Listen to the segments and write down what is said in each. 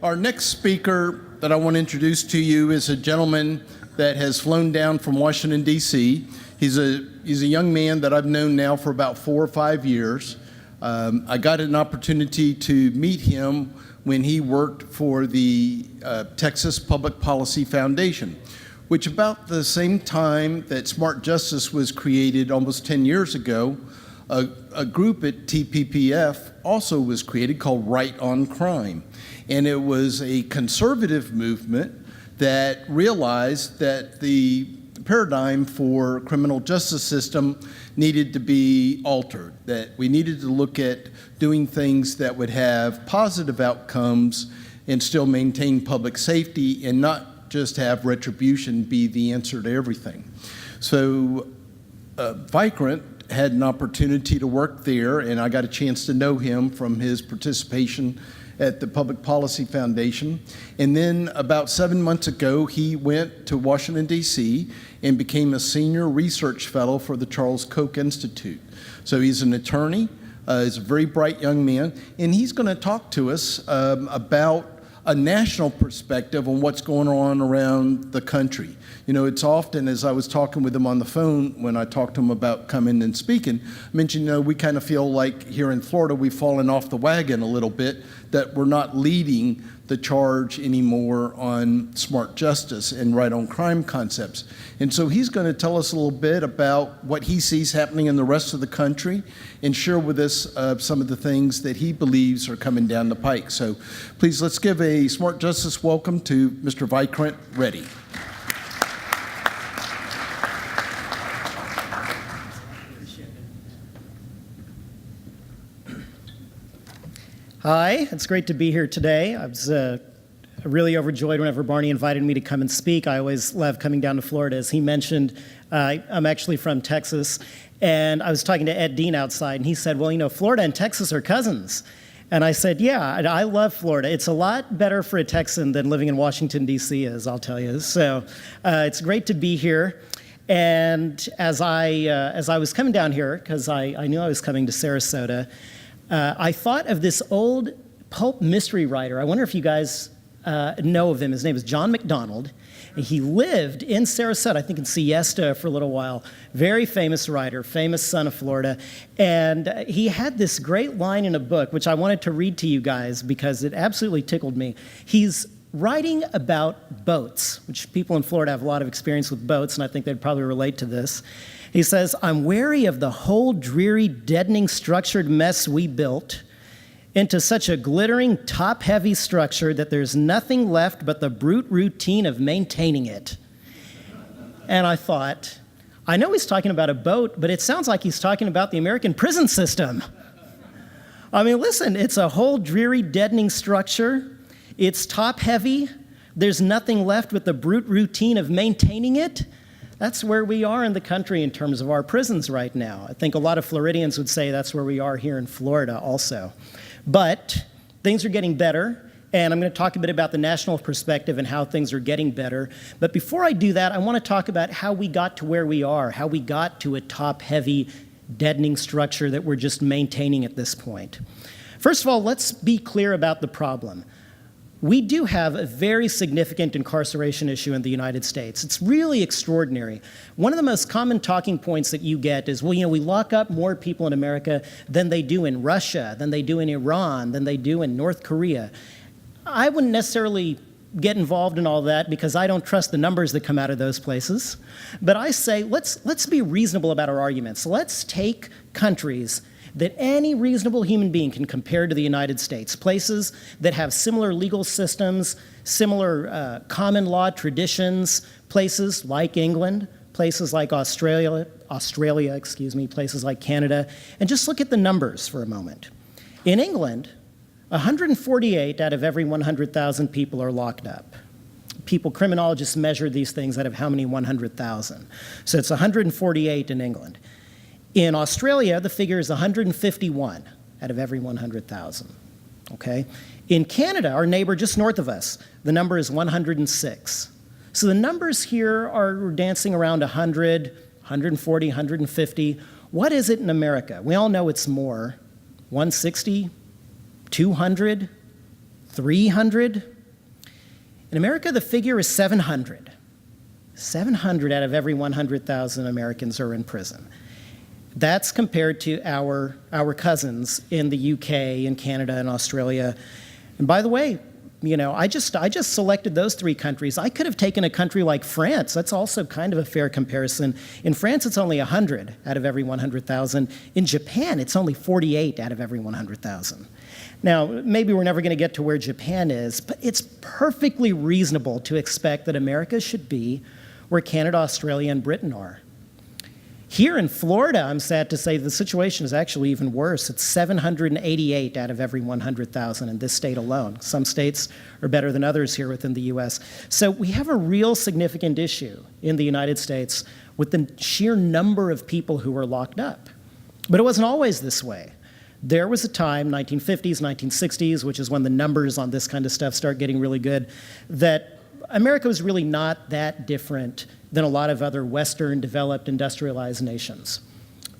Our next speaker that I want to introduce to you is a gentleman that has flown down from Washington, D.C. He's a young man that I've known now for about 4 or 5 years. I got an opportunity to meet him when he worked for the Texas Public Policy Foundation, which about the same time that Smart Justice was created almost 10 years ago, a group at TPPF also was created called Right on Crime. And it was a conservative movement that realized that the paradigm for criminal justice system needed to be altered, that we needed to look at doing things that would have positive outcomes and still maintain public safety and not just have retribution be the answer to everything. So Vikrant had an opportunity to work there, and I got a chance to know him from his participation at the Public Policy Foundation. And then about 7 months ago, he went to Washington, D.C. and became a senior research fellow for the Charles Koch Institute. So he's an attorney, he's a very bright young man, and he's going to talk to us about a national perspective on what's going on around the country. You know, it's often, as I was talking with him on the phone when I talked to him about coming and speaking, I mentioned, you know, we kind of feel like here in Florida we've fallen off the wagon a little bit, that we're not leading the charge anymore on smart justice and right on crime concepts. And so he's going to tell us a little bit about what he sees happening in the rest of the country and share with us some of the things that he believes are coming down the pike. So please, let's give a smart justice welcome to Mr. Vikrant Reddy. Hi, it's great to be here today. I was really overjoyed whenever Barney invited me to come and speak. I always love coming down to Florida. As he mentioned, I'm actually from Texas, and I was talking to Ed Dean outside, and he said, well, you know, Florida and Texas are cousins. And I said, yeah, I love Florida. It's a lot better for a Texan than living in Washington, D.C. is, I'll tell you. So it's great to be here. And as I was coming down here, because I knew I was coming to Sarasota, I thought of this old pulp mystery writer. I wonder if you guys know of him. His name is John McDonald. And he lived in Sarasota, I think in Siesta for a little while. Very famous writer, famous son of Florida. And he had this great line in a book, which I wanted to read to you guys because it absolutely tickled me. He's writing about boats, which people in Florida have a lot of experience with boats, and I think they'd probably relate to this. He says, I'm wary of the whole dreary, deadening, structured mess we built into such a glittering, top-heavy structure that there's nothing left but the brute routine of maintaining it. And I thought, I know he's talking about a boat, but it sounds like he's talking about the American prison system. I mean, listen, it's a whole dreary, deadening structure. It's top-heavy. There's nothing left but the brute routine of maintaining it. That's where we are in the country in terms of our prisons right now. I think a lot of Floridians would say that's where we are here in Florida also. But things are getting better, and I'm going to talk a bit about the national perspective and how things are getting better. But before I do that, I want to talk about how we got to where we are, how we got to a top-heavy, deadening structure that we're just maintaining at this point. First of all, let's be clear about the problem. We do have a very significant incarceration issue in the United States. It's really extraordinary. One of the most common talking points that you get is, well, you know, we lock up more people in America than they do in Russia, than they do in Iran, than they do in North Korea. I wouldn't necessarily get involved in all that because I don't trust the numbers that come out of those places. But I say, let's be reasonable about our arguments. Let's take countries that any reasonable human being can compare to the United States, places that have similar legal systems, similar common law traditions, places like England, places like Australia, places like Canada, and just look at the numbers for a moment. In England, 148 out of every 100,000 people are locked up. Criminologists measure these things out of how many 100,000. So it's 148 in England. In Australia, the figure is 151 out of every 100,000, okay? In Canada, our neighbor just north of us, the number is 106. So the numbers here are dancing around 100, 140, 150. What is it in America? We all know it's more. 160, 200, 300. In America, the figure is 700. 700 out of every 100,000 Americans are in prison. That's compared to our cousins in the UK and Canada and Australia. And by the way, I just selected those three countries. I could have taken a country like France. That's also kind of a fair comparison. In France, it's only 100 out of every 100,000. In Japan, it's only 48 out of every 100,000. Now, maybe we're never going to get to where Japan is, but it's perfectly reasonable to expect that America should be where Canada, Australia, and Britain are. Here in Florida, I'm sad to say the situation is actually even worse. It's 788 out of every 100,000 in this state alone. Some states are better than others here within the US. So we have a real significant issue in the United States with the sheer number of people who are locked up. But it wasn't always this way. There was a time, 1950s, 1960s, which is when the numbers on this kind of stuff start getting really good, that America was really not that different than a lot of other Western, developed, industrialized nations.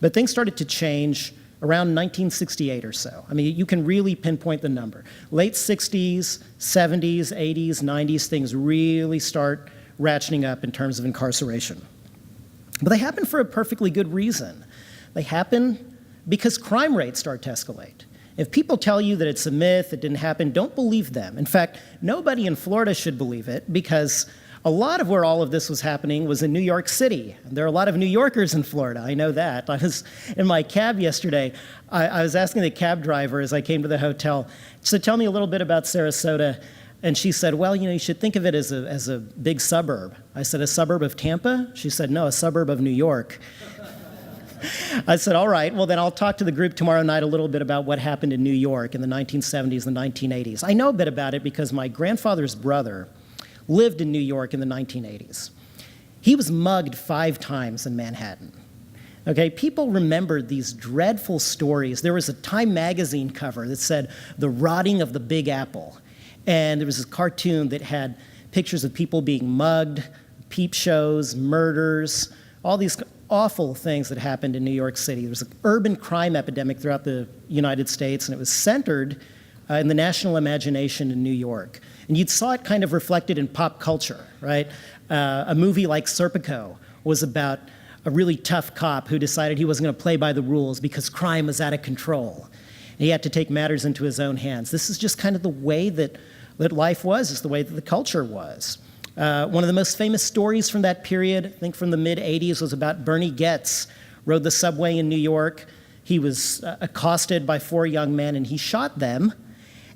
But things started to change around 1968 or so. I mean, you can really pinpoint the number. Late 60s, 70s, 80s, 90s, things really start ratcheting up in terms of incarceration. But they happen for a perfectly good reason. They happen because crime rates start to escalate. If people tell you that it's a myth, it didn't happen, don't believe them. In fact, nobody in Florida should believe it because a lot of where all of this was happening was in New York City. And there are a lot of New Yorkers in Florida, I know that. I was in my cab yesterday. I was asking the cab driver as I came to the hotel, so tell me a little bit about Sarasota. And she said, well, you should think of it as a big suburb. I said, a suburb of Tampa? She said, no, a suburb of New York. I said, all right, well, then I'll talk to the group tomorrow night a little bit about what happened in New York in the 1970s and 1980s. I know a bit about it because my grandfather's brother lived in New York in the 1980s. He was mugged 5 times in Manhattan. Okay, people remembered these dreadful stories. There was a Time magazine cover that said, "The Rotting of the Big Apple." And there was a cartoon that had pictures of people being mugged, peep shows, murders, all these awful things that happened in New York City. There was an urban crime epidemic throughout the United States, and it was centered in the national imagination in New York. And you saw it kind of reflected in pop culture, right? A movie like Serpico was about a really tough cop who decided he wasn't going to play by the rules because crime was out of control. And he had to take matters into his own hands. This is just kind of the way that life was, is the way that the culture was. One of the most famous stories from that period, I think from the mid-'80s, was about Bernie Goetz. Rode the subway in New York. He was accosted by 4 young men, and he shot them.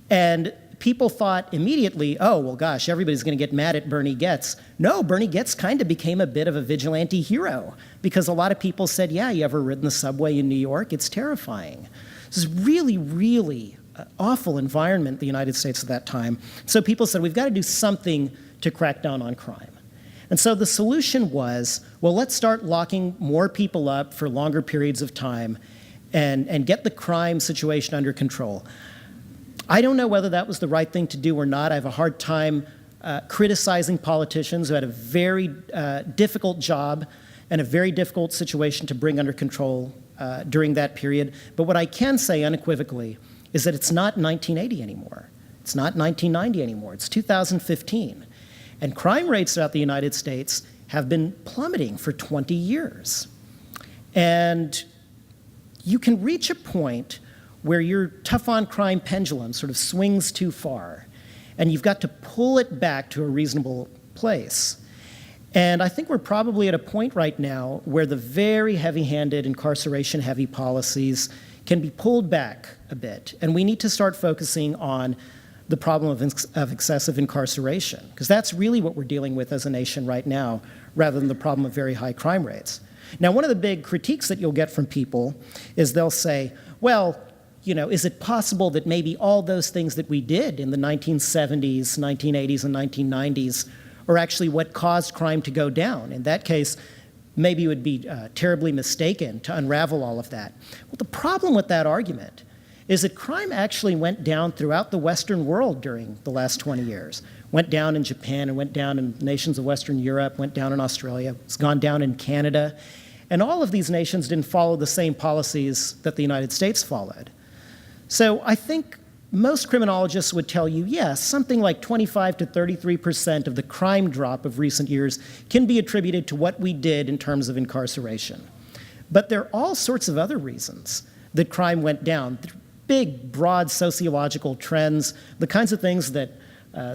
And people thought immediately, oh, well, gosh, everybody's going to get mad at Bernie Goetz. No, Bernie Goetz kind of became a bit of a vigilante hero because a lot of people said, yeah, you ever ridden the subway in New York? It's terrifying. This is really, really awful environment in the United States at that time. So people said, we've got to do something to crack down on crime. And so the solution was, well, let's start locking more people up for longer periods of time and get the crime situation under control. I don't know whether that was the right thing to do or not. I have a hard time criticizing politicians who had a very difficult job and a very difficult situation to bring under control during that period. But what I can say unequivocally is that it's not 1980 anymore. It's not 1990 anymore. It's 2015. And crime rates throughout the United States have been plummeting for 20 years. And you can reach a point where your tough-on-crime pendulum sort of swings too far, and you've got to pull it back to a reasonable place. And I think we're probably at a point right now where the very heavy-handed, incarceration-heavy policies can be pulled back a bit, and we need to start focusing on the problem of excessive incarceration, because that's really what we're dealing with as a nation right now, rather than the problem of very high crime rates. Now, one of the big critiques that you'll get from people is they'll say, well, is it possible that maybe all those things that we did in the 1970s, 1980s, and 1990s are actually what caused crime to go down? In that case, maybe it would be terribly mistaken to unravel all of that. Well, the problem with that argument is that crime actually went down throughout the Western world during the last 20 years. Went down in Japan and went down in nations of Western Europe, went down in Australia, it's gone down in Canada. And all of these nations didn't follow the same policies that the United States followed. So I think most criminologists would tell you, yes, something like 25 to 33% of the crime drop of recent years can be attributed to what we did in terms of incarceration. But there are all sorts of other reasons that crime went down. Big, broad sociological trends, the kinds of things that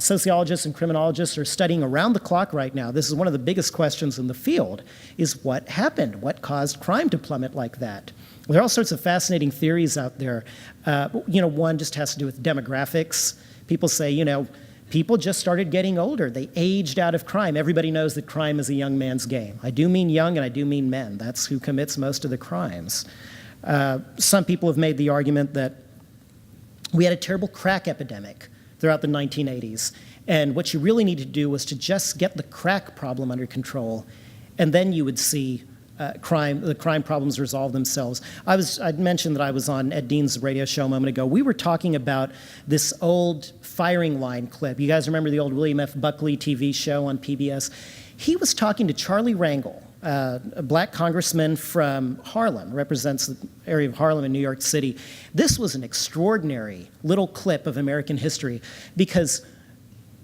sociologists and criminologists are studying around the clock right now. This is one of the biggest questions in the field, is what happened? What caused crime to plummet like that? There are all sorts of fascinating theories out there. One just has to do with demographics. People say, people just started getting older. They aged out of crime. Everybody knows that crime is a young man's game. I do mean young and I do mean men. That's who commits most of the crimes. Some people have made the argument that we had a terrible crack epidemic throughout the 1980s. And what you really need to do was to just get the crack problem under control, and then you would see the crime problems resolve themselves. I'd mentioned that I was on Ed Dean's radio show a moment ago. We were talking about this old firing line clip. You guys remember the old William F. Buckley TV show on PBS? He was talking to Charlie Rangel, a black congressman from Harlem, represents the area of Harlem in New York City. This was an extraordinary little clip of American history because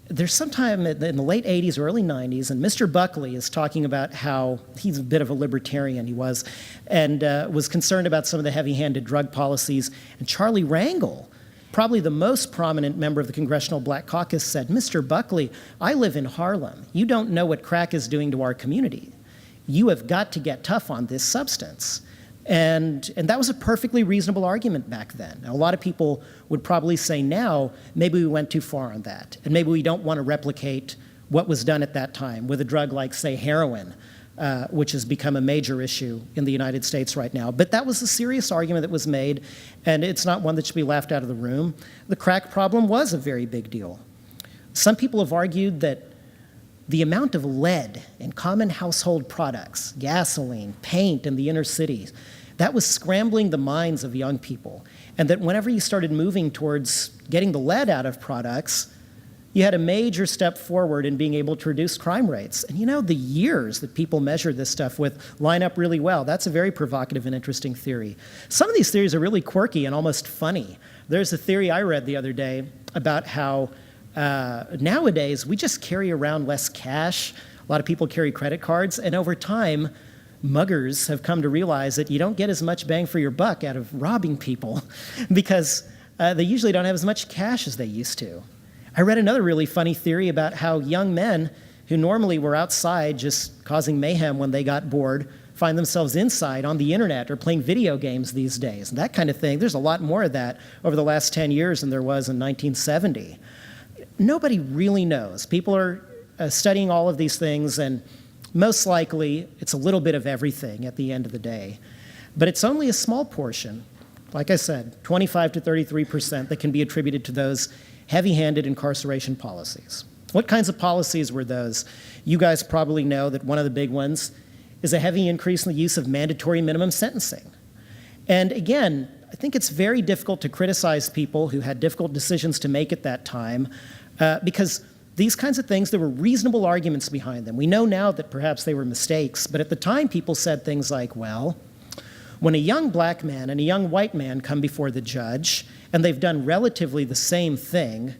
there's sometime in the late 80s or early 90s, and Mr. Buckley is talking about how he's a bit of a libertarian, he was, and was concerned about some of the heavy-handed drug policies. And Charlie Rangel, probably the most prominent member of the Congressional Black Caucus, said, "Mr. Buckley, I live in Harlem. You don't know what crack is doing to our community. You have got to get tough on this substance." And that was a perfectly reasonable argument back then. Now, a lot of people would probably say now, maybe we went too far on that, and maybe we don't want to replicate what was done at that time with a drug like, say, heroin, which has become a major issue in the United States right now. But that was a serious argument that was made, and it's not one that should be laughed out of the room. The crack problem was a very big deal. Some people have argued that the amount of lead in common household products, gasoline, paint in the inner cities, that was scrambling the minds of young people. And that whenever you started moving towards getting the lead out of products, you had a major step forward in being able to reduce crime rates. And the years that people measure this stuff with line up really well. That's a very provocative and interesting theory. Some of these theories are really quirky and almost funny. There's a theory I read the other day about how nowadays we just carry around less cash. A lot of people carry credit cards, and over time, muggers have come to realize that you don't get as much bang for your buck out of robbing people because they usually don't have as much cash as they used to. I read another really funny theory about how young men who normally were outside just causing mayhem when they got bored find themselves inside on the internet or playing video games these days. And that kind of thing, there's a lot more of that over the last 10 years than there was in 1970. Nobody really knows. People are studying all of these things, and most likely it's a little bit of everything at the end of the day. But it's only a small portion, like I said, 25 to 33% that can be attributed to those heavy-handed incarceration policies. What kinds of policies were those? You guys probably know that one of the big ones is a heavy increase in the use of mandatory minimum sentencing. And again, I think it's very difficult to criticize people who had difficult decisions to make at that time because these kinds of things, there were reasonable arguments behind them. We know now that perhaps they were mistakes, but at the time people said things like, well, when a young black man and a young white man come before the judge and they've done relatively the same thing,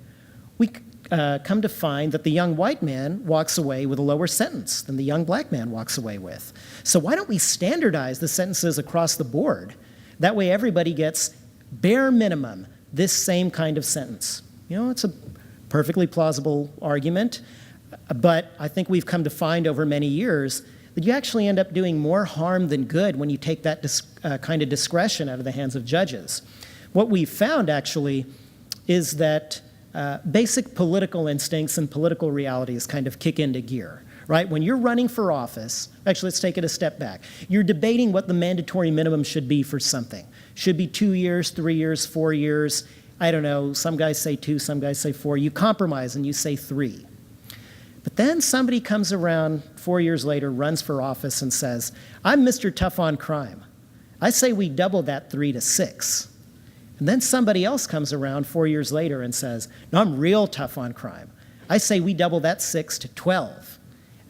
we come to find that the young white man walks away with a lower sentence than the young black man walks away with. So why don't we standardize the sentences across the board? That way everybody gets bare minimum this same kind of sentence. It's a perfectly plausible argument, but I think we've come to find over many years that you actually end up doing more harm than good when you take that kind of discretion out of the hands of judges. What we've found actually is that basic political instincts and political realities kind of kick into gear, right? When you're running for office, actually let's take it a step back. You're debating what the mandatory minimum should be for something. Should be 2 years, 3 years, 4 years. I don't know, some guys say 2, some guys say 4. You compromise and you say 3. But then somebody comes around 4 years later, runs for office and says, I'm Mr. Tough on Crime. I say we double that 3 to 6. And then somebody else comes around 4 years later and says, no, I'm real tough on crime. I say we double that 6 to 12.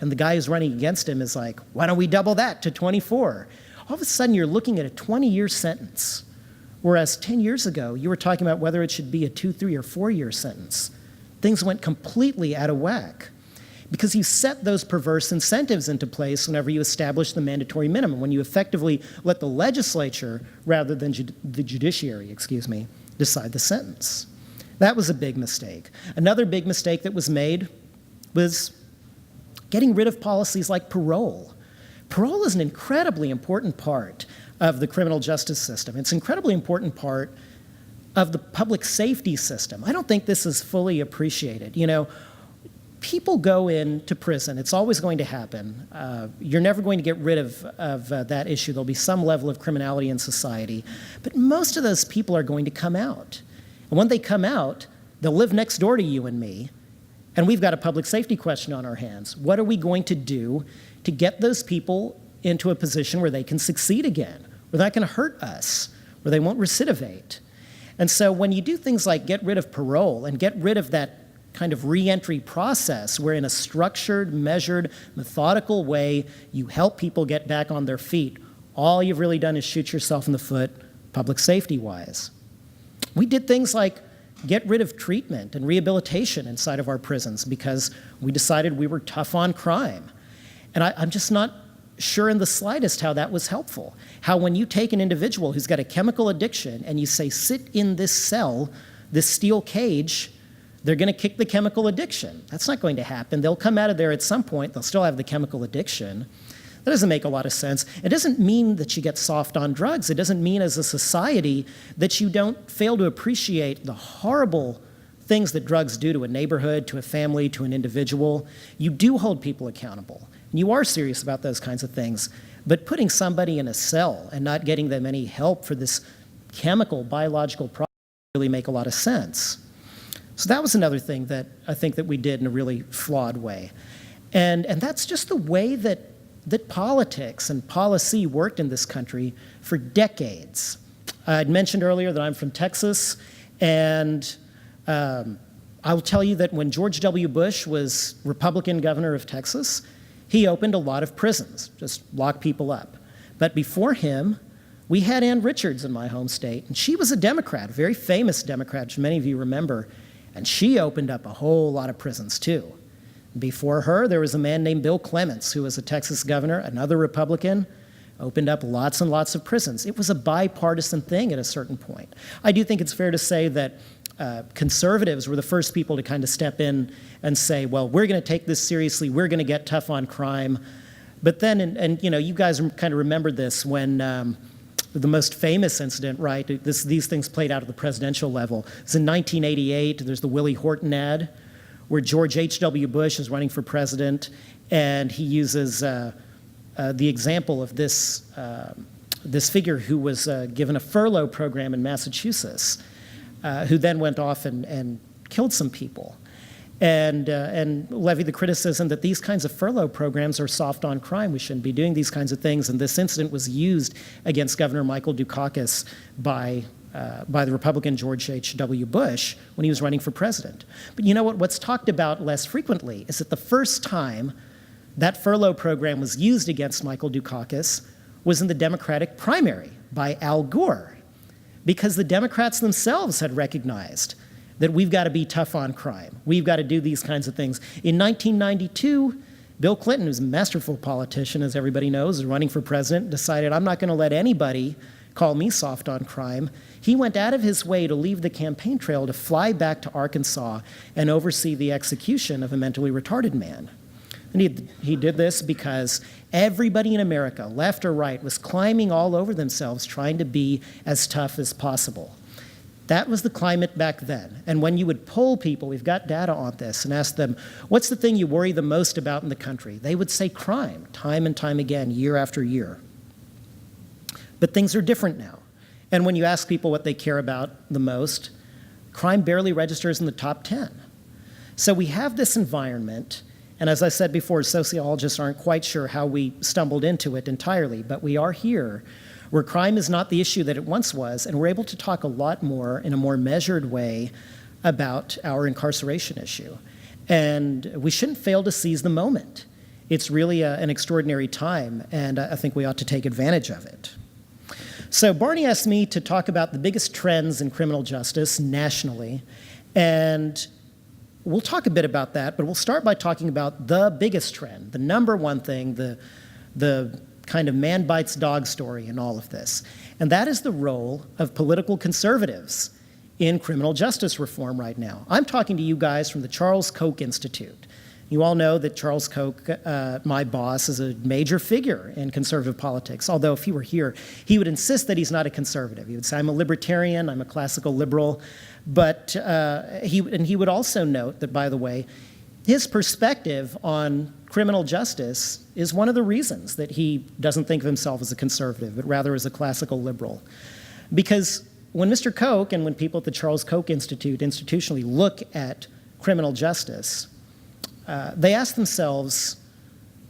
And the guy who's running against him is like, why don't we double that to 24? All of a sudden you're looking at a 20-year sentence Whereas 10 years ago, you were talking about whether it should be a 2, 3, or 4-year sentence. Things went completely out of whack because you set those perverse incentives into place whenever you establish the mandatory minimum, when you effectively let the legislature, rather than the judiciary, decide the sentence. That was a big mistake. Another big mistake that was made was getting rid of policies like parole. Parole is an incredibly important part of the criminal justice system. It's an incredibly important part of the public safety system. I don't think this is fully appreciated. You know, people go into prison. It's always going to happen. You're never going to get rid of that issue. There'll be some level of criminality in society. But most of those people are going to come out. And when they come out, they'll live next door to you and me. And we've got a public safety question on our hands. What are we going to do to get those people into a position where they can succeed again, where they're not going to hurt us, where they won't recidivate? And so when you do things like get rid of parole and get rid of that kind of reentry process where in a structured, measured, methodical way you help people get back on their feet, all you've really done is shoot yourself in the foot public safety-wise. We did things like get rid of treatment and rehabilitation inside of our prisons because we decided we were tough on crime. And I'm just not sure in the slightest how that was helpful. How when you take an individual who's got a chemical addiction and you say, sit in this cell, this steel cage, they're going to kick the chemical addiction. That's not going to happen. They'll come out of there at some point. They'll still have the chemical addiction. That doesn't make a lot of sense. It doesn't mean that you get soft on drugs. It doesn't mean as a society that you don't fail to appreciate the horrible things that drugs do to a neighborhood, to a family, to an individual. You do hold people accountable. And you are serious about those kinds of things. But putting somebody in a cell and not getting them any help for this chemical, biological problem doesn't really make a lot of sense. So that was another thing that I think that we did in a really flawed way. And that's just the way that politics and policy worked in this country for decades. I'd mentioned earlier that I'm from Texas, and I will tell you that when George W. Bush was Republican governor of Texas, he opened a lot of prisons, just locked people up. But before him, we had Ann Richards in my home state, and she was a Democrat, a very famous Democrat, which many of you remember, and she opened up a whole lot of prisons too. Before her, there was a man named Bill Clements, who was a Texas governor, another Republican, opened up lots and lots of prisons. It was a bipartisan thing at a certain point. I do think it's fair to say that conservatives were the first people to kind of step in and say, well, we're going to take this seriously, we're going to get tough on crime. But then, and you know, you guys kind of remember this when the most famous incident, right, these things played out at the presidential level. It's in 1988, there's the Willie Horton ad, where George H.W. Bush is running for president, and he uses the example of this figure who was given a furlough program in Massachusetts, who then went off and killed some people, and levied the criticism that these kinds of furlough programs are soft on crime. We shouldn't be doing these kinds of things, and this incident was used against Governor Michael Dukakis by the Republican George H.W. Bush when he was running for president. But you know what? What's talked about less frequently is that the first time that furlough program was used against Michael Dukakis was in the Democratic primary by Al Gore, because the Democrats themselves had recognized that we've got to be tough on crime. We've got to do these kinds of things. In 1992, Bill Clinton, who's a masterful politician, as everybody knows, is running for president, decided, I'm not going to let anybody call me soft on crime. He went out of his way to leave the campaign trail to fly back to Arkansas and oversee the execution of a mentally retarded man. And he did this because everybody in America, left or right, was climbing all over themselves trying to be as tough as possible. That was the climate back then. And when you would poll people, we've got data on this, and ask them, what's the thing you worry the most about in the country? They would say crime, time and time again, year after year. But things are different now. And when you ask people what they care about the most, crime barely registers in the top 10. So we have this environment, and as I said before, sociologists aren't quite sure how we stumbled into it entirely, but we are here where crime is not the issue that it once was, and we're able to talk a lot more in a more measured way about our incarceration issue. And we shouldn't fail to seize the moment. It's really an extraordinary time, and I think we ought to take advantage of it. So Barney asked me to talk about the biggest trends in criminal justice nationally, and we'll talk a bit about that, but we'll start by talking about the biggest trend, the number one thing, the kind of man bites dog story in all of this, and that is the role of political conservatives in criminal justice reform right now. I'm talking to you guys from the Charles Koch Institute. You all know that Charles Koch, my boss, is a major figure in conservative politics, although if he were here, he would insist that he's not a conservative. He would say, I'm a libertarian, I'm a classical liberal, but he would also note that, by the way, his perspective on criminal justice is one of the reasons that he doesn't think of himself as a conservative, but rather as a classical liberal. Because when Mr. Koch and when people at the Charles Koch Institute institutionally look at criminal justice, they ask themselves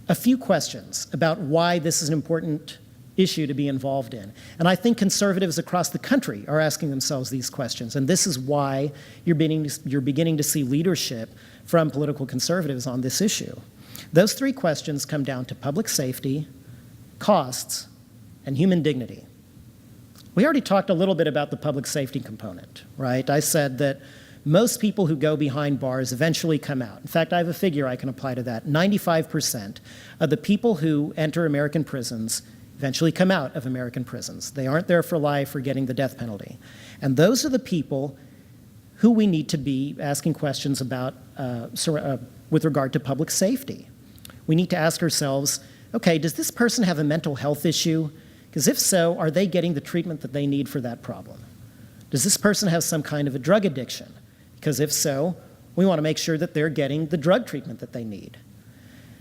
a few questions about why this is an important issue to be involved in. And I think conservatives across the country are asking themselves these questions, and this is why you're beginning to see leadership from political conservatives on this issue. Those three questions come down to public safety, costs, and human dignity. We already talked a little bit about the public safety component, right? I said that most people who go behind bars eventually come out. In fact, I have a figure I can apply to that. 95% of the people who enter American prisons eventually come out of American prisons. They aren't there for life or getting the death penalty. And those are the people who we need to be asking questions about with regard to public safety. We need to ask ourselves, okay, does this person have a mental health issue? Because if so, are they getting the treatment that they need for that problem? Does this person have some kind of a drug addiction? Because if so, we want to make sure that they're getting the drug treatment that they need.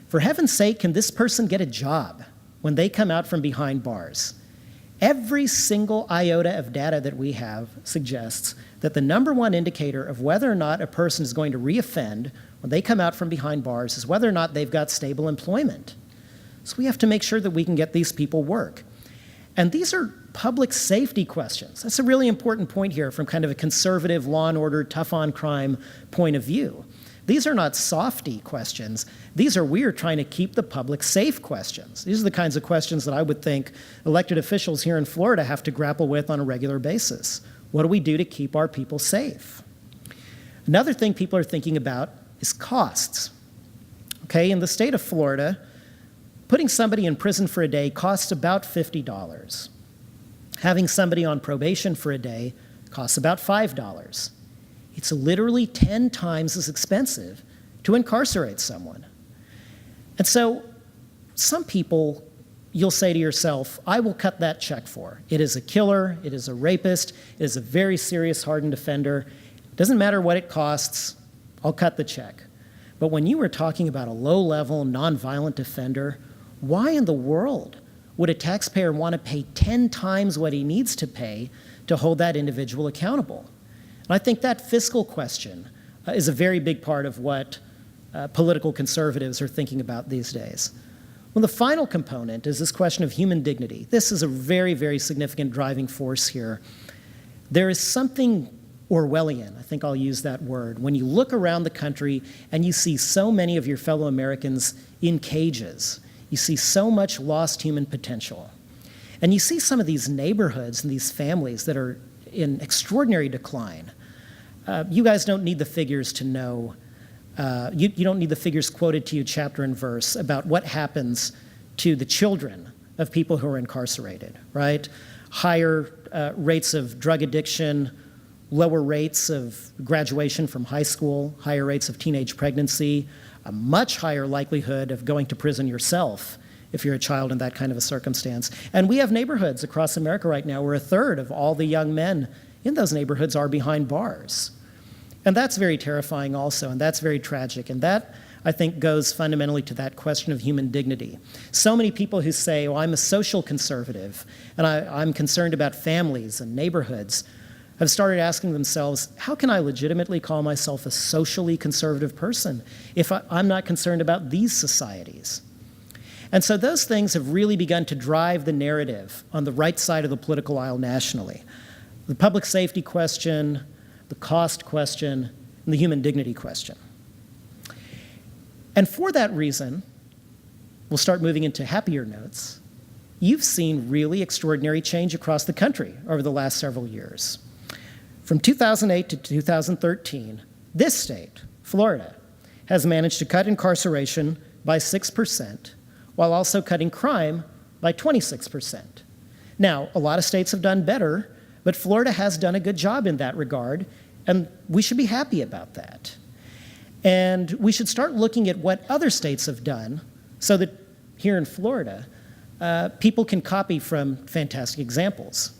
For heaven's sake, can this person get a job when they come out from behind bars? Every single iota of data that we have suggests that the number one indicator of whether or not a person is going to reoffend when they come out from behind bars is whether or not they've got stable employment. So we have to make sure that we can get these people work. And these are public safety questions. That's a really important point here from kind of a conservative law and order, tough on crime point of view. These are not softy questions. These are we're trying to keep the public safe questions. These are the kinds of questions that I would think elected officials here in Florida have to grapple with on a regular basis. What do we do to keep our people safe? Another thing people are thinking about is costs. Okay, in the state of Florida, putting somebody in prison for a day costs about $50. Having somebody on probation for a day costs about $5. It's literally 10 times as expensive to incarcerate someone. And so some people, you'll say to yourself, I will cut that check for. It is a killer, it is a rapist, it is a very serious hardened offender. It doesn't matter what it costs, I'll cut the check. But when you were talking about a low-level, nonviolent offender, why in the world would a taxpayer want to pay 10 times what he needs to pay to hold that individual accountable? And I think that fiscal question is a very big part of what political conservatives are thinking about these days. Well, the final component is this question of human dignity. This is a very, very significant driving force here. There is something Orwellian, I think I'll use that word, when you look around the country and you see so many of your fellow Americans in cages. You see so much lost human potential. And you see some of these neighborhoods and these families that are in extraordinary decline. You guys don't need the figures to know, you don't need the figures quoted to you chapter and verse about what happens to the children of people who are incarcerated, right? Higher rates of drug addiction, lower rates of graduation from high school, higher rates of teenage pregnancy, a much higher likelihood of going to prison yourself if you're a child in that kind of a circumstance. And we have neighborhoods across America right now where a third of all the young men in those neighborhoods are behind bars. And that's very terrifying also, and that's very tragic. And that, I think, goes fundamentally to that question of human dignity. So many people who say, well, I'm a social conservative, and I'm concerned about families and neighborhoods, have started asking themselves, how can I legitimately call myself a socially conservative person if I'm not concerned about these societies? And so those things have really begun to drive the narrative on the right side of the political aisle nationally. The public safety question, the cost question, and the human dignity question. And for that reason, we'll start moving into happier notes. you've seen really extraordinary change across the country over the last several years. From 2008 to 2013, this state, Florida, has managed to cut incarceration by 6%, while also cutting crime by 26%. Now, a lot of states have done better, but Florida has done a good job in that regard, and we should be happy about that. And we should start looking at what other states have done so that here in Florida, people can copy from fantastic examples.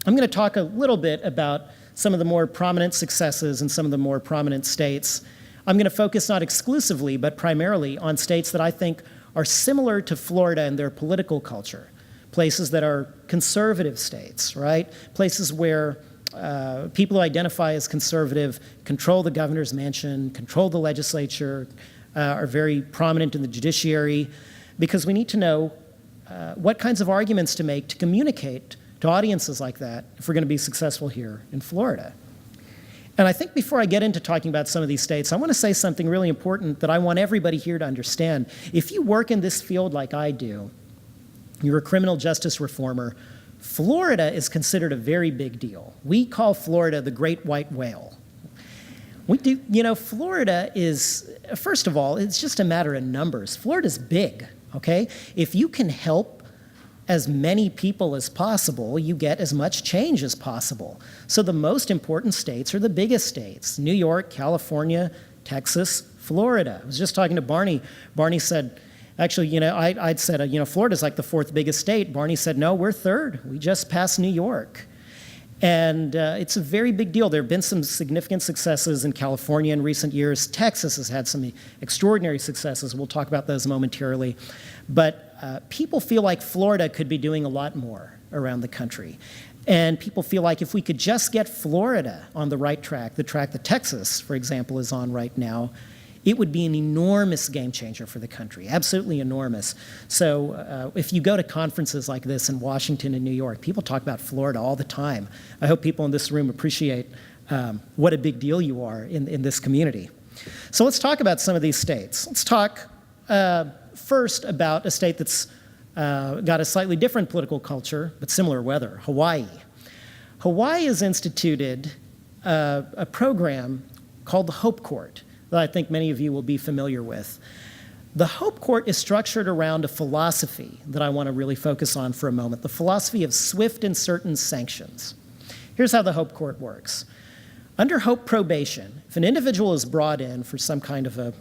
I'm going to talk a little bit about some of the more prominent successes in some of the more prominent states. I'm going to focus not exclusively, but primarily on states that I think are similar to Florida in their political culture, places that are conservative states, right? Places where people who identify as conservative control the governor's mansion, control the legislature, are very prominent in the judiciary, because we need to know what kinds of arguments to make to communicate to audiences like that if we're going to be successful here in Florida. And I think before I get into talking about some of these states, I want to say something really important that I want everybody here to understand. If you work in this field like I do, you're a criminal justice reformer, Florida is considered a very big deal. We call Florida the great white whale. We do, Florida is, first of all, it's just a matter of numbers. Florida's big, okay? If you can help as many people as possible, you get as much change as possible. So the most important states are the biggest states: New York, California, Texas, Florida. I was just talking to Barney. Barney said, actually, I'd said, Florida's like the fourth biggest state. Barney said, no, we're third. We just passed New York. And it's a very big deal. There have been some significant successes in California in recent years. Texas has had some extraordinary successes. We'll talk about those momentarily. But people feel like Florida could be doing a lot more around the country. And people feel like if we could just get Florida on the right track, the track that Texas, for example, is on right now, it would be an enormous game changer for the country, absolutely enormous. So if you go to conferences like this in Washington and New York, people talk about Florida all the time. I hope people in this room appreciate what a big deal you are in this community. So let's talk about some of these states. Let's talk first about a state that's got a slightly different political culture, but similar weather, Hawaii. Hawaii has instituted a program called the Hope Court that I think many of you will be familiar with. The Hope Court is structured around a philosophy that I want to really focus on for a moment, the philosophy of swift and certain sanctions. Here's how the Hope Court works. Under Hope probation, if an individual is brought in for some kind of a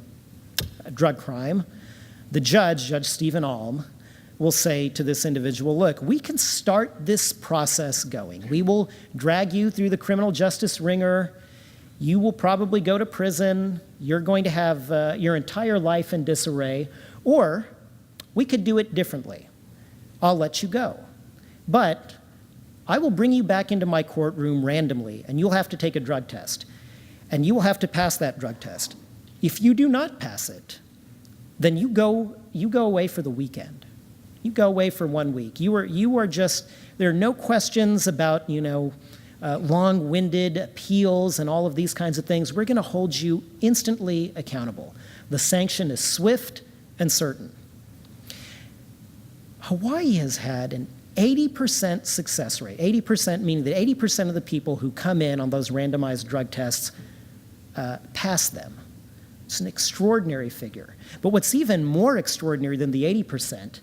drug crime, the judge, Judge Stephen Alm, will say to this individual, look, we can start this process going. We will drag you through the criminal justice wringer. You will probably go to prison. You're going to have your entire life in disarray. Or we could do it differently. I'll let you go. But I will bring you back into my courtroom randomly, and you'll have to take a drug test. And you will have to pass that drug test. If you do not pass it, then you go away for the weekend. You go away for 1 week. You are just, there are no questions about, long-winded appeals and all of these kinds of things. We're going to hold you instantly accountable. The sanction is swift and certain. Hawaii has had an 80% success rate, 80% meaning that 80% of the people who come in on those randomized drug tests pass them. It's an extraordinary figure. But what's even more extraordinary than the 80%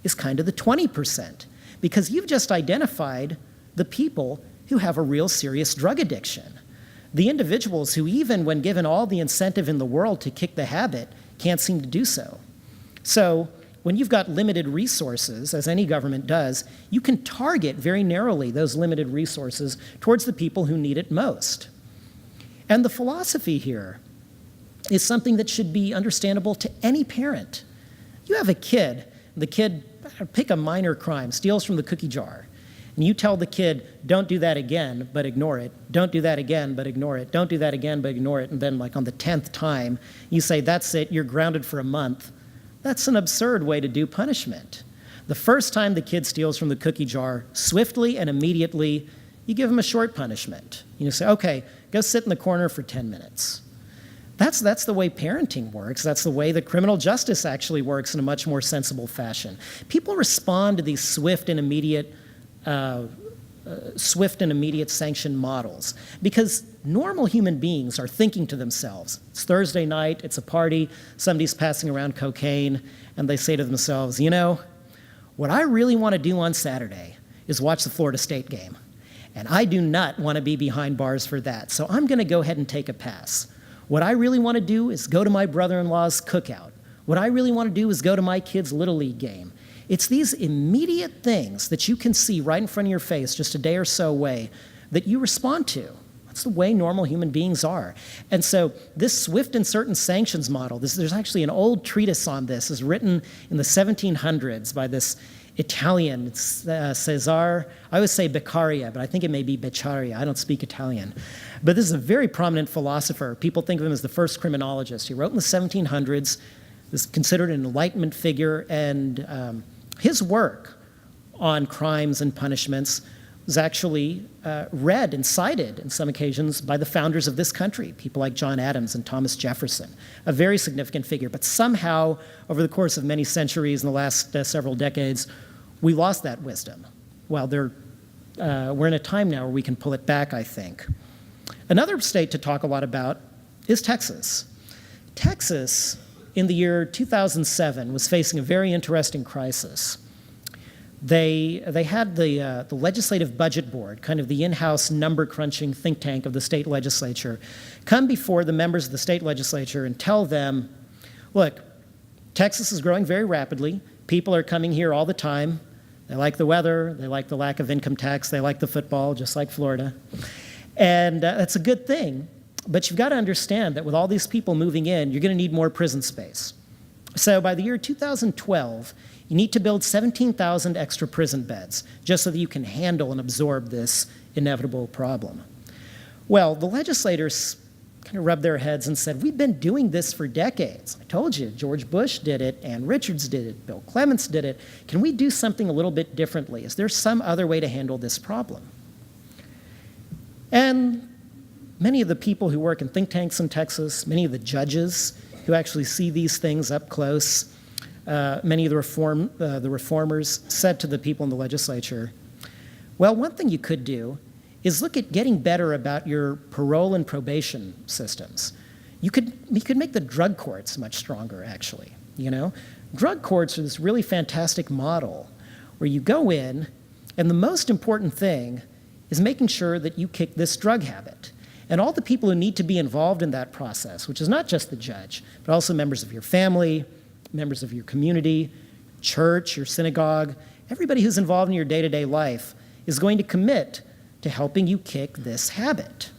is kind of the 20%, because you've just identified the people who have a real serious drug addiction. The individuals who, even when given all the incentive in the world to kick the habit, can't seem to do so. So when you've got limited resources, as any government does, you can target very narrowly those limited resources towards the people who need it most. And the philosophy here is something that should be understandable to any parent. You have a kid, the kid, pick a minor crime, steals from the cookie jar. And you tell the kid, don't do that again, but ignore it. Don't do that again, but ignore it. Don't do that again, but ignore it. And then like on the 10th time, you say, that's it, you're grounded for a month. That's an absurd way to do punishment. The first time the kid steals from the cookie jar, swiftly and immediately, you give him a short punishment. You say, okay, go sit in the corner for 10 minutes. That's the way parenting works. That's the way that criminal justice actually works in a much more sensible fashion. People respond to these swift and immediate sanction models because normal human beings are thinking to themselves, it's Thursday night, it's a party, somebody's passing around cocaine, and they say to themselves, you know, what I really want to do on Saturday is watch the Florida State game. And I do not want to be behind bars for that. So I'm going to go ahead and take a pass. What I really want to do is go to my brother-in-law's cookout. What I really want to do is go to my kid's Little League game. It's these immediate things that you can see right in front of your face just a day or so away that you respond to. That's the way normal human beings are. And so this swift and certain sanctions model, there's actually an old treatise on this. It's written in the 1700s by this Italian, Cesare, I always say Beccaria, but I think it may be Beccaria. I don't speak Italian. But this is a very prominent philosopher. People think of him as the first criminologist. He wrote in the 1700s, is considered an Enlightenment figure, and his work on crimes and punishments was actually read and cited in some occasions by the founders of this country, people like John Adams and Thomas Jefferson, a very significant figure. But somehow, over the course of many centuries in the last several decades, we lost that wisdom. Well, we're in a time now where we can pull it back, I think. Another state to talk a lot about is Texas. Texas, in the year 2007, was facing a very interesting crisis. They had the Legislative Budget Board, kind of the in-house number-crunching think tank of the state legislature, come before the members of the state legislature and tell them, look, Texas is growing very rapidly. People are coming here all the time. They like the weather. They like the lack of income tax. They like the football, just like Florida. And that's a good thing. But you've got to understand that with all these people moving in, you're going to need more prison space. So by the year 2012, you need to build 17,000 extra prison beds just so that you can handle and absorb this inevitable problem. Well, the legislators kind of rubbed their heads and said, we've been doing this for decades. I told you, George Bush did it, Ann Richards did it, Bill Clements did it. Can we do something a little bit differently? Is there some other way to handle this problem? And many of the people who work in think tanks in Texas, many of the judges who actually see these things up close, many of the reformers said to the people in the legislature, well, one thing you could do is look at getting better about your parole and probation systems. You could make the drug courts much stronger, actually. You know, drug courts are this really fantastic model where you go in, and the most important thing is making sure that you kick this drug habit. And all the people who need to be involved in that process, which is not just the judge, but also members of your family, members of your community, church, your synagogue, everybody who's involved in your day-to-day life is going to commit to helping you kick this habit.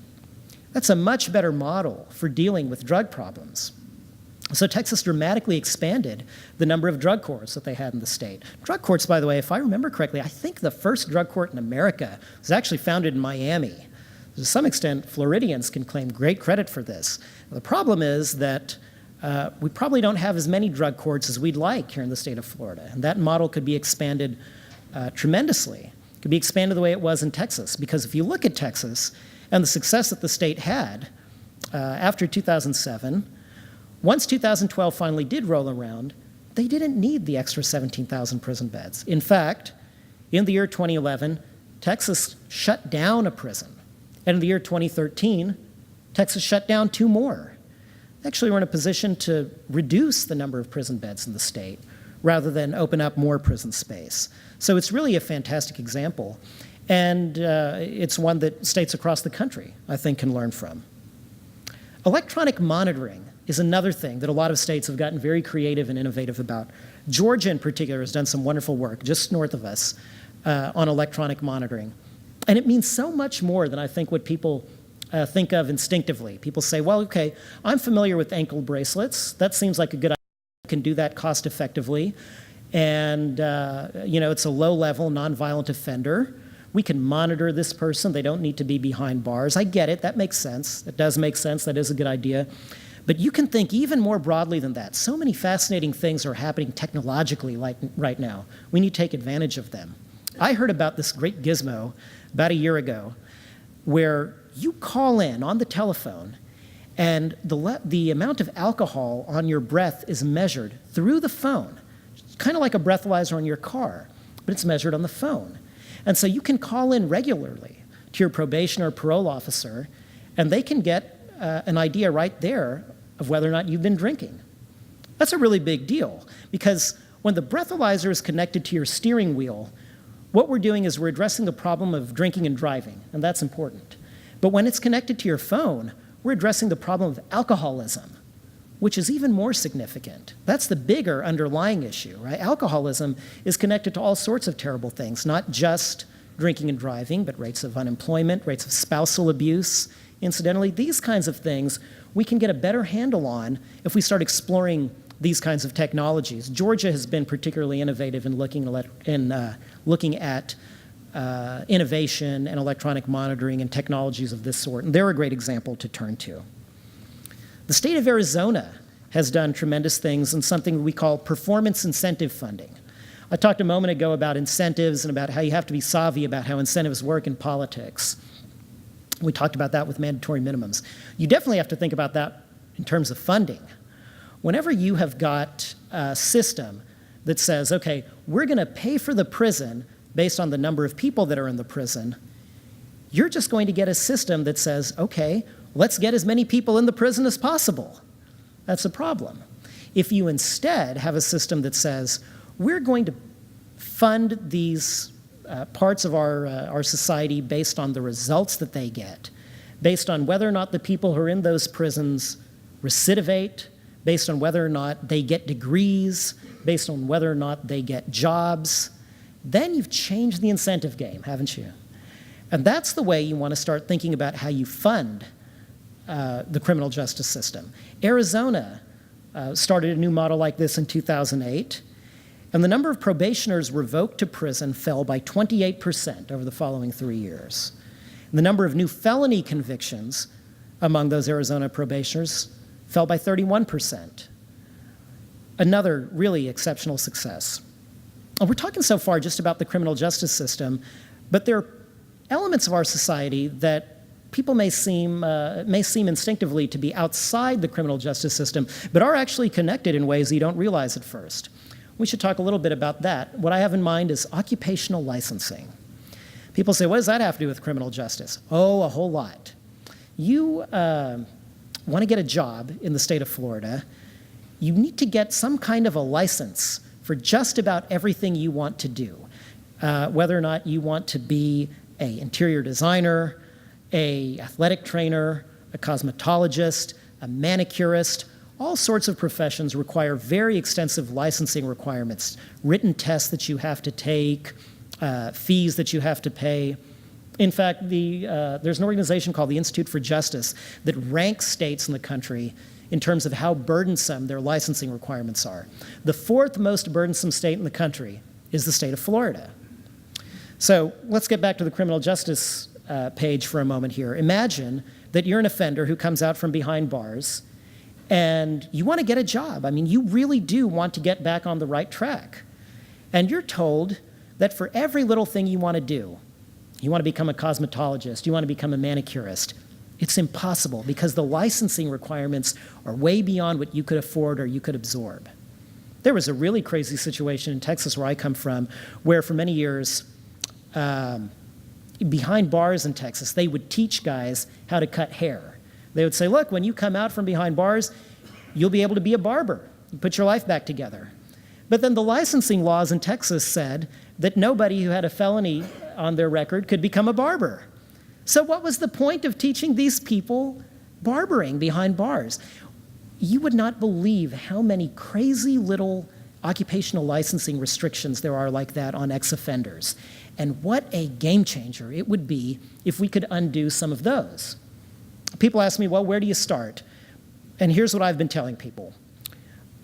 That's a much better model for dealing with drug problems. So Texas dramatically expanded the number of drug courts that they had in the state. Drug courts, by the way, if I remember correctly, I think the first drug court in America was actually founded in Miami. To some extent, Floridians can claim great credit for this. The problem is that we probably don't have as many drug courts as we'd like here in the state of Florida, and that model could be expanded tremendously. It could be expanded the way it was in Texas, because if you look at Texas and the success that the state had after 2007, once 2012 finally did roll around, they didn't need the extra 17,000 prison beds. In fact, in the year 2011, Texas shut down a prison. And in the year 2013, Texas shut down 2 more. Actually, we're in a position to reduce the number of prison beds in the state rather than open up more prison space. So it's really a fantastic example. And it's one that states across the country, I think, can learn from. Electronic monitoring is another thing that a lot of states have gotten very creative and innovative about. Georgia, in particular, has done some wonderful work just north of us on electronic monitoring. And it means so much more than I think what people think of instinctively. People say, well, okay, I'm familiar with ankle bracelets. That seems like a good idea. I can do that cost effectively. And, it's a low-level, nonviolent offender. We can monitor this person. They don't need to be behind bars. I get it. That makes sense. That does make sense. That is a good idea. But you can think even more broadly than that. So many fascinating things are happening technologically right now. We need to take advantage of them. I heard about this great gizmo about a year ago where you call in on the telephone And the amount of alcohol on your breath is measured through the phone. It's kind of like a breathalyzer on your car, but it's measured on the phone. And so you can call in regularly to your probation or parole officer, and they can get an idea right there of whether or not you've been drinking. That's a really big deal, because when the breathalyzer is connected to your steering wheel, what we're doing is we're addressing the problem of drinking and driving, and that's important. But when it's connected to your phone, we're addressing the problem of alcoholism, which is even more significant. That's the bigger underlying issue, right? Alcoholism is connected to all sorts of terrible things, not just drinking and driving, but rates of unemployment, rates of spousal abuse. Incidentally, these kinds of things we can get a better handle on if we start exploring these kinds of technologies. Georgia has been particularly innovative in looking at innovation and electronic monitoring and technologies of this sort, and they're a great example to turn to. The state of Arizona has done tremendous things in something we call performance incentive funding. I talked a moment ago about incentives and about how you have to be savvy about how incentives work in politics. We talked about that with mandatory minimums. You definitely have to think about that in terms of funding. Whenever you have got a system that says, okay, we're going to pay for the prison based on the number of people that are in the prison, you're just going to get a system that says, okay, let's get as many people in the prison as possible. That's a problem. If you instead have a system that says, we're going to fund these parts of our society based on the results that they get, based on whether or not the people who are in those prisons recidivate, based on whether or not they get degrees, based on whether or not they get jobs, then you've changed the incentive game, haven't you? And that's the way you want to start thinking about how you fund the criminal justice system. Arizona started a new model like this in 2008, and the number of probationers revoked to prison fell by 28% over the following 3 years. And the number of new felony convictions among those Arizona probationers fell by 31%. Another really exceptional success. And we're talking so far just about the criminal justice system, but there are elements of our society that people may seem instinctively to be outside the criminal justice system, but are actually connected in ways you don't realize at first. We should talk a little bit about that. What I have in mind is occupational licensing. People say, what does that have to do with criminal justice? Oh, a whole lot. You want to get a job in the state of Florida, you need to get some kind of a license for just about everything you want to do. Whether or not you want to be an interior designer, an athletic trainer, a cosmetologist, a manicurist, all sorts of professions require very extensive licensing requirements, written tests that you have to take, fees that you have to pay. In fact, there's an organization called the Institute for Justice that ranks states in the country in terms of how burdensome their licensing requirements are. The fourth most burdensome state in the country is the state of Florida. So let's get back to the criminal justice page for a moment here. Imagine that you're an offender who comes out from behind bars and you want to get a job. I mean, you really do want to get back on the right track. And you're told that for every little thing you want to do, you want to become a cosmetologist, you want to become a manicurist, it's impossible because the licensing requirements are way beyond what you could afford or you could absorb. There was a really crazy situation in Texas where I come from where for many years, behind bars in Texas, they would teach guys how to cut hair. They would say, look, when you come out from behind bars, you'll be able to be a barber. You put your life back together. But then the licensing laws in Texas said that nobody who had a felony on their record could become a barber. So what was the point of teaching these people barbering behind bars? You would not believe how many crazy little occupational licensing restrictions there are like that on ex-offenders. And what a game changer it would be if we could undo some of those. People ask me, well, where do you start? And here's what I've been telling people.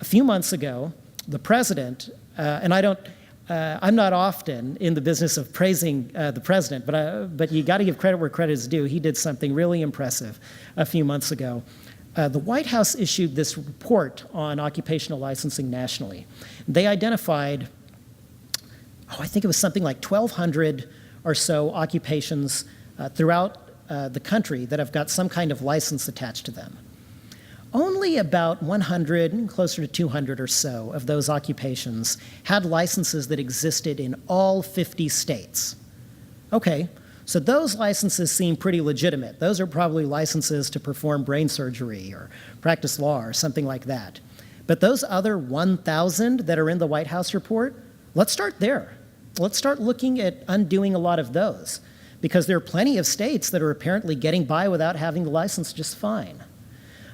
A few months ago, the president, and I'm not often in the business of praising the president, but you got to give credit where credit is due. He did something really impressive a few months ago. The White House issued this report on occupational licensing nationally. They identified, I think it was something like 1,200 or so occupations throughout the country that have got some kind of license attached to them. only about 100, closer to 200 or so of those occupations had licenses that existed in all 50 states. Okay, so those licenses seem pretty legitimate. Those are probably licenses to perform brain surgery or practice law or something like that. But those other 1,000 that are in the White House report, let's start there. Let's start looking at undoing a lot of those, because there are plenty of states that are apparently getting by without having the license just fine.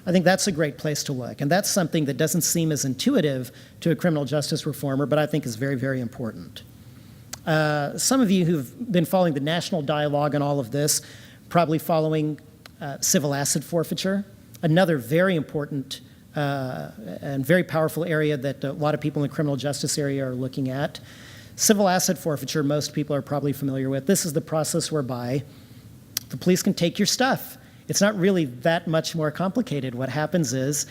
I think that's a great place to look, and that's something that doesn't seem as intuitive to a criminal justice reformer, but I think is very, very important. Some of you who've been following the national dialogue on all of this, probably following civil asset forfeiture, another very important and very powerful area that a lot of people in the criminal justice area are looking at. Civil asset forfeiture, most people are probably familiar with. This is the process whereby the police can take your stuff. It's not really that much more complicated. What happens is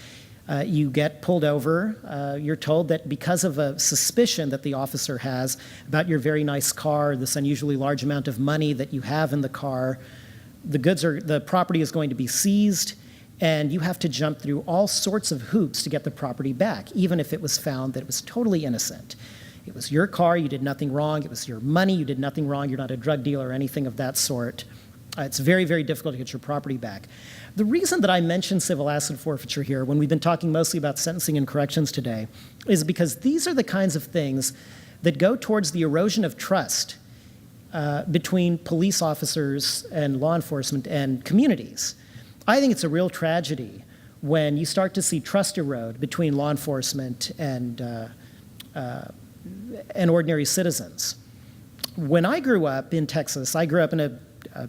you get pulled over. You're told that because of a suspicion that the officer has about your very nice car, this unusually large amount of money that you have in the car, the property is going to be seized, and you have to jump through all sorts of hoops to get the property back, even if it was found that it was totally innocent. It was your car, you did nothing wrong. It was your money, you did nothing wrong. You're not a drug dealer or anything of that sort. It's very, very difficult to get your property back. The reason that I mention civil asset forfeiture here, when we've been talking mostly about sentencing and corrections today, is because these are the kinds of things that go towards the erosion of trust between police officers and law enforcement and communities. I think it's a real tragedy when you start to see trust erode between law enforcement and ordinary citizens. When I grew up in Texas, I grew up in a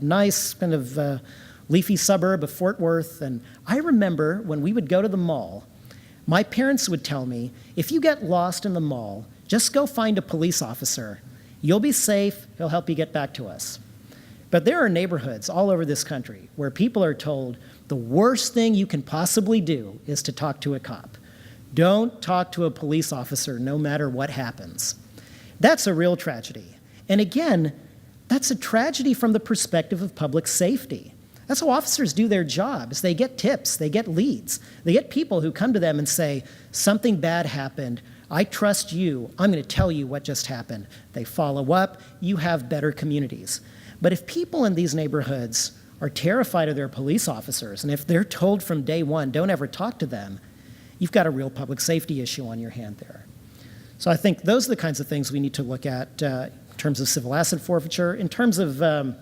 nice kind of leafy suburb of Fort Worth, and I remember when we would go to the mall, my parents would tell me, if you get lost in the mall, just go find a police officer. You'll be safe, he'll help you get back to us. But there are neighborhoods all over this country where people are told the worst thing you can possibly do is to talk to a cop. Don't talk to a police officer no matter what happens. That's a real tragedy. And again, that's a tragedy from the perspective of public safety. That's how officers do their jobs. They get tips, they get leads. They get people who come to them and say, something bad happened, I trust you, I'm going to tell you what just happened. They follow up, you have better communities. But if people in these neighborhoods are terrified of their police officers, and if they're told from day one, don't ever talk to them, you've got a real public safety issue on your hand there. So I think those are the kinds of things we need to look at in terms of civil asset forfeiture. In terms of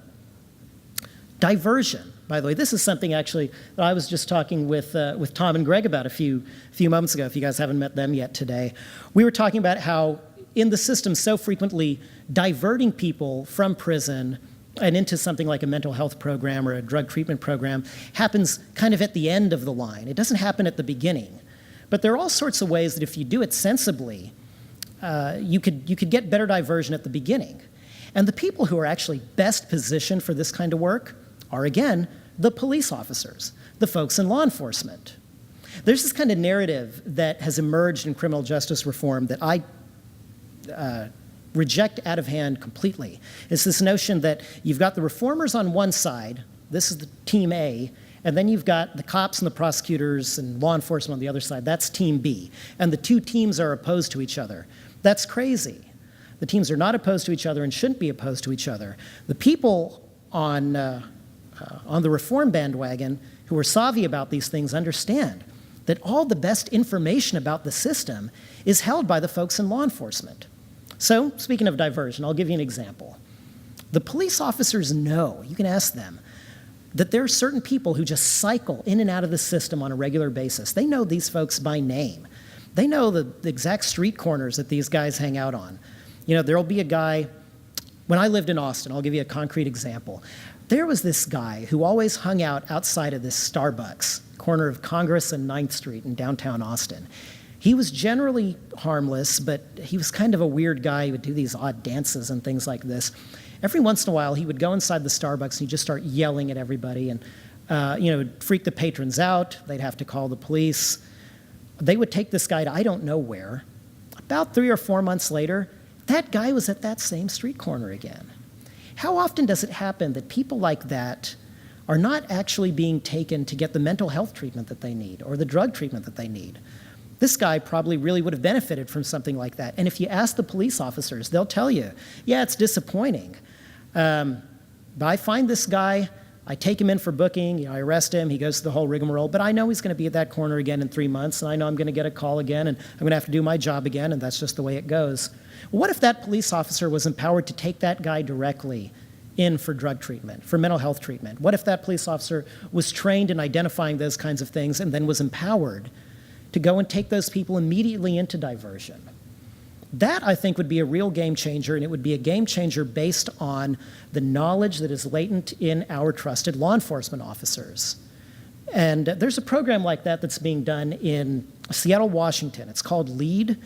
diversion, by the way, this is something actually that I was just talking with Tom and Greg about a few moments ago, if you guys haven't met them yet today. We were talking about how in the system so frequently diverting people from prison and into something like a mental health program or a drug treatment program happens kind of at the end of the line. It doesn't happen at the beginning. But there are all sorts of ways that if you do it sensibly, you could get better diversion at the beginning. And the people who are actually best positioned for this kind of work are, again, the police officers, the folks in law enforcement. There's this kind of narrative that has emerged in criminal justice reform that I reject out of hand completely. It's this notion that you've got the reformers on one side, this is the team A, and then you've got the cops and the prosecutors and law enforcement on the other side. That's team B. And the two teams are opposed to each other. That's crazy. The teams are not opposed to each other and shouldn't be opposed to each other. The people on the reform bandwagon who are savvy about these things understand that all the best information about the system is held by the folks in law enforcement. So, speaking of diversion, I'll give you an example. The police officers know, you can ask them, that there are certain people who just cycle in and out of the system on a regular basis. They know these folks by name. They know the exact street corners that these guys hang out on. You know, there'll be a guy, when I lived in Austin, I'll give you a concrete example. There was this guy who always hung out outside of this Starbucks, corner of Congress and 9th Street in downtown Austin. He was generally harmless, but he was kind of a weird guy. He would do these odd dances and things like this. Every once in a while, he would go inside the Starbucks and he'd just start yelling at everybody and, it'd freak the patrons out. They'd have to call the police. They would take this guy to I don't know where. About 3 or 4 months later, that guy was at that same street corner again. How often does it happen that people like that are not actually being taken to get the mental health treatment that they need or the drug treatment that they need. This guy probably really would have benefited from something like that. And if you ask the police officers, they'll tell you, yeah, it's disappointing. But I find this guy, I take him in for booking, I arrest him, he goes through the whole rigmarole, but I know he's going to be at that corner again in 3 months, and I know I'm going to get a call again, and I'm going to have to do my job again, and that's just the way it goes. What if that police officer was empowered to take that guy directly in for drug treatment, for mental health treatment? What if that police officer was trained in identifying those kinds of things and then was empowered to go and take those people immediately into diversion? That, I think, would be a real game changer, and it would be a game changer based on the knowledge that is latent in our trusted law enforcement officers. And there's a program like that that's being done in Seattle, Washington. It's called LEAD, and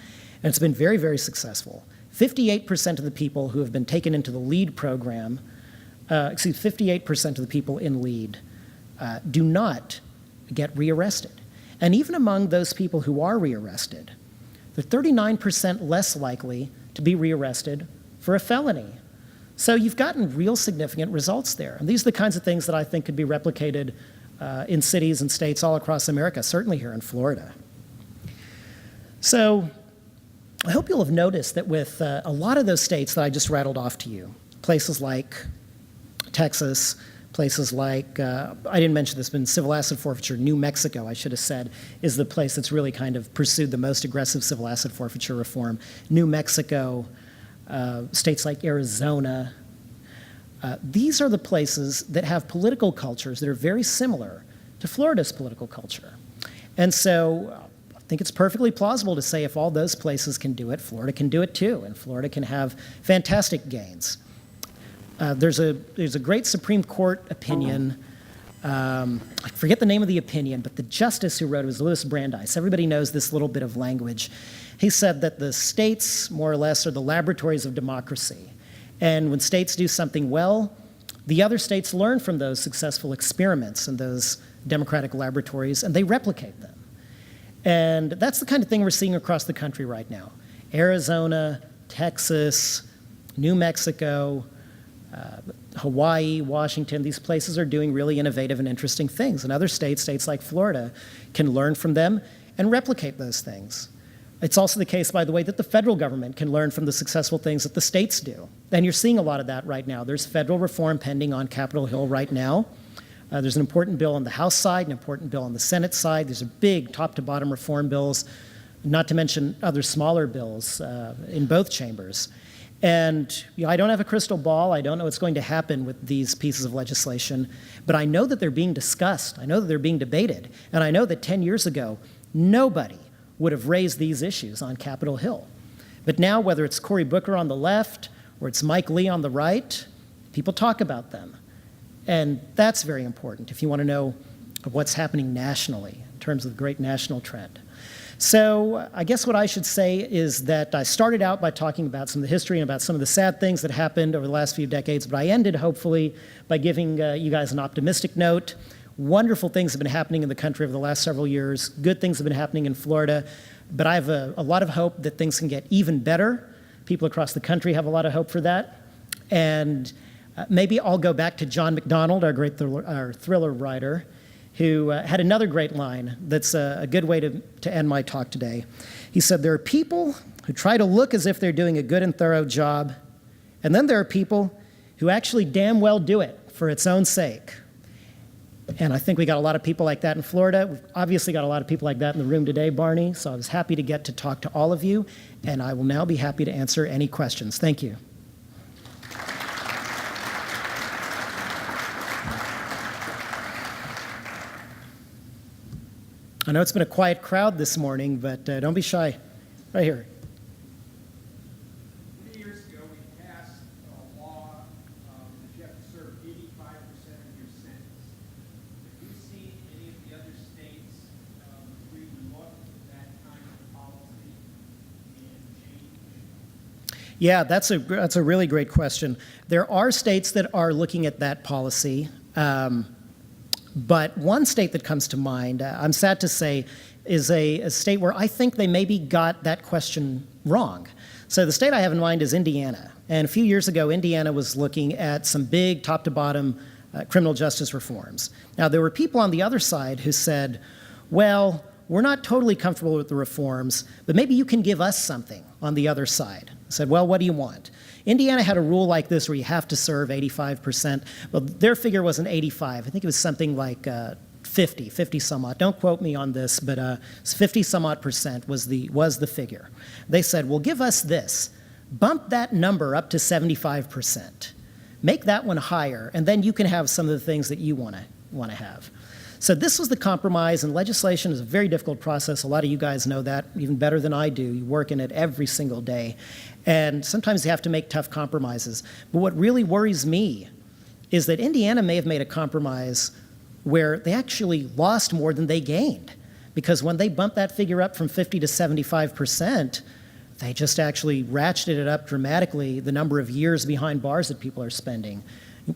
it's been very, very successful. 58% of the people who have been taken into the LEAD program, 58% of the people in LEAD do not get rearrested. And even among those people who are rearrested, they're 39% less likely to be rearrested for a felony. So you've gotten real significant results there. And these are the kinds of things that I think could be replicated in cities and states all across America, certainly here in Florida. So I hope you'll have noticed that with a lot of those states that I just rattled off to you, places like Texas, places like, I didn't mention this, but in civil asset forfeiture, New Mexico, I should have said, is the place that's really kind of pursued the most aggressive civil asset forfeiture reform. New Mexico, states like Arizona, these are the places that have political cultures that are very similar to Florida's political culture. And so I think it's perfectly plausible to say if all those places can do it, Florida can do it too, and Florida can have fantastic gains. There's a great Supreme Court opinion. I forget the name of the opinion, but the justice who wrote it was Louis Brandeis. Everybody knows this little bit of language. He said that the states, more or less, are the laboratories of democracy. And when states do something well, the other states learn from those successful experiments in those democratic laboratories, and they replicate them. And that's the kind of thing we're seeing across the country right now. Arizona, Texas, New Mexico, Hawaii, Washington, these places are doing really innovative and interesting things. And other states, states like Florida, can learn from them and replicate those things. It's also the case, by the way, that the federal government can learn from the successful things that the states do. And you're seeing a lot of that right now. There's federal reform pending on Capitol Hill right now. There's an important bill on the House side, an important bill on the Senate side. These are big top-to-bottom reform bills, not to mention other smaller bills in both chambers. And I don't have a crystal ball. I don't know what's going to happen with these pieces of legislation, but I know that they're being discussed. I know that they're being debated. And I know that 10 years ago, nobody would have raised these issues on Capitol Hill. But now, whether it's Cory Booker on the left or it's Mike Lee on the right, people talk about them. And that's very important if you want to know what's happening nationally in terms of the great national trend. So I guess what I should say is that I started out by talking about some of the history and about some of the sad things that happened over the last few decades, but I ended, hopefully, by giving you guys an optimistic note. Wonderful things have been happening in the country over the last several years. Good things have been happening in Florida, but I have a lot of hope that things can get even better. People across the country have a lot of hope for that. And maybe I'll go back to John MacDonald, our great thriller writer, who had another great line that's a good way to end my talk today. He said, "There are people who try to look as if they're doing a good and thorough job, and then there are people who actually damn well do it for its own sake." And I think we got a lot of people like that in Florida. We've obviously got a lot of people like that in the room today, Barney, so I was happy to get to talk to all of you, and I will now be happy to answer any questions. Thank you. I know it's been a quiet crowd this morning, but don't be shy. Right here. Many years ago, we passed a law that you have to serve 85% of your sentence. Have you seen any of the other states really look at that kind of policy and change? Yeah, that's a really great question. There are states that are looking at that policy. But one state that comes to mind, I'm sad to say, is a state where I think they maybe got that question wrong. So the state I have in mind is Indiana. And a few years ago, Indiana was looking at some big top-to-bottom criminal justice reforms. Now, there were people on the other side who said, well, we're not totally comfortable with the reforms, but maybe you can give us something on the other side. I said, well, what do you want? Indiana had a rule like this where you have to serve 85%. Well, their figure wasn't 85. I think it was something like 50 some odd. Don't quote me on this, but 50 some odd percent was the figure. They said, well, give us this. Bump that number up to 75%. Make that one higher, and then you can have some of the things that you want to have. So this was the compromise, and legislation is a very difficult process. A lot of you guys know that even better than I do. You work in it every single day. And sometimes you have to make tough compromises. But what really worries me is that Indiana may have made a compromise where they actually lost more than they gained. Because when they bumped that figure up from 50 to 75%, they just actually ratcheted it up dramatically, the number of years behind bars that people are spending.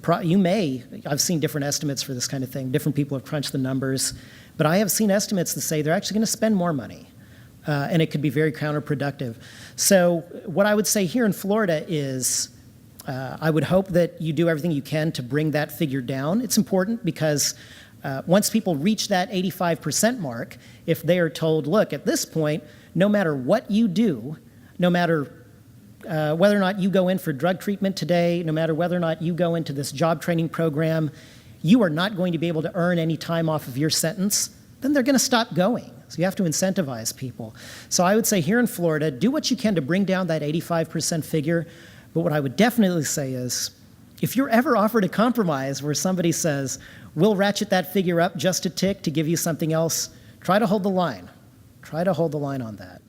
I've seen different estimates for this kind of thing. Different people have crunched the numbers. But I have seen estimates that say they're actually going to spend more money. And it could be very counterproductive. So what I would say here in Florida is I would hope that you do everything you can to bring that figure down. It's important because once people reach that 85% mark, if they are told, look, at this point, no matter what you do, no matter whether or not you go in for drug treatment today, no matter whether or not you go into this job training program, you are not going to be able to earn any time off of your sentence, then they're going to stop going. So you have to incentivize people. So I would say here in Florida, do what you can to bring down that 85% figure. But what I would definitely say is, if you're ever offered a compromise where somebody says, we'll ratchet that figure up just a tick to give you something else, try to hold the line. Try to hold the line on that.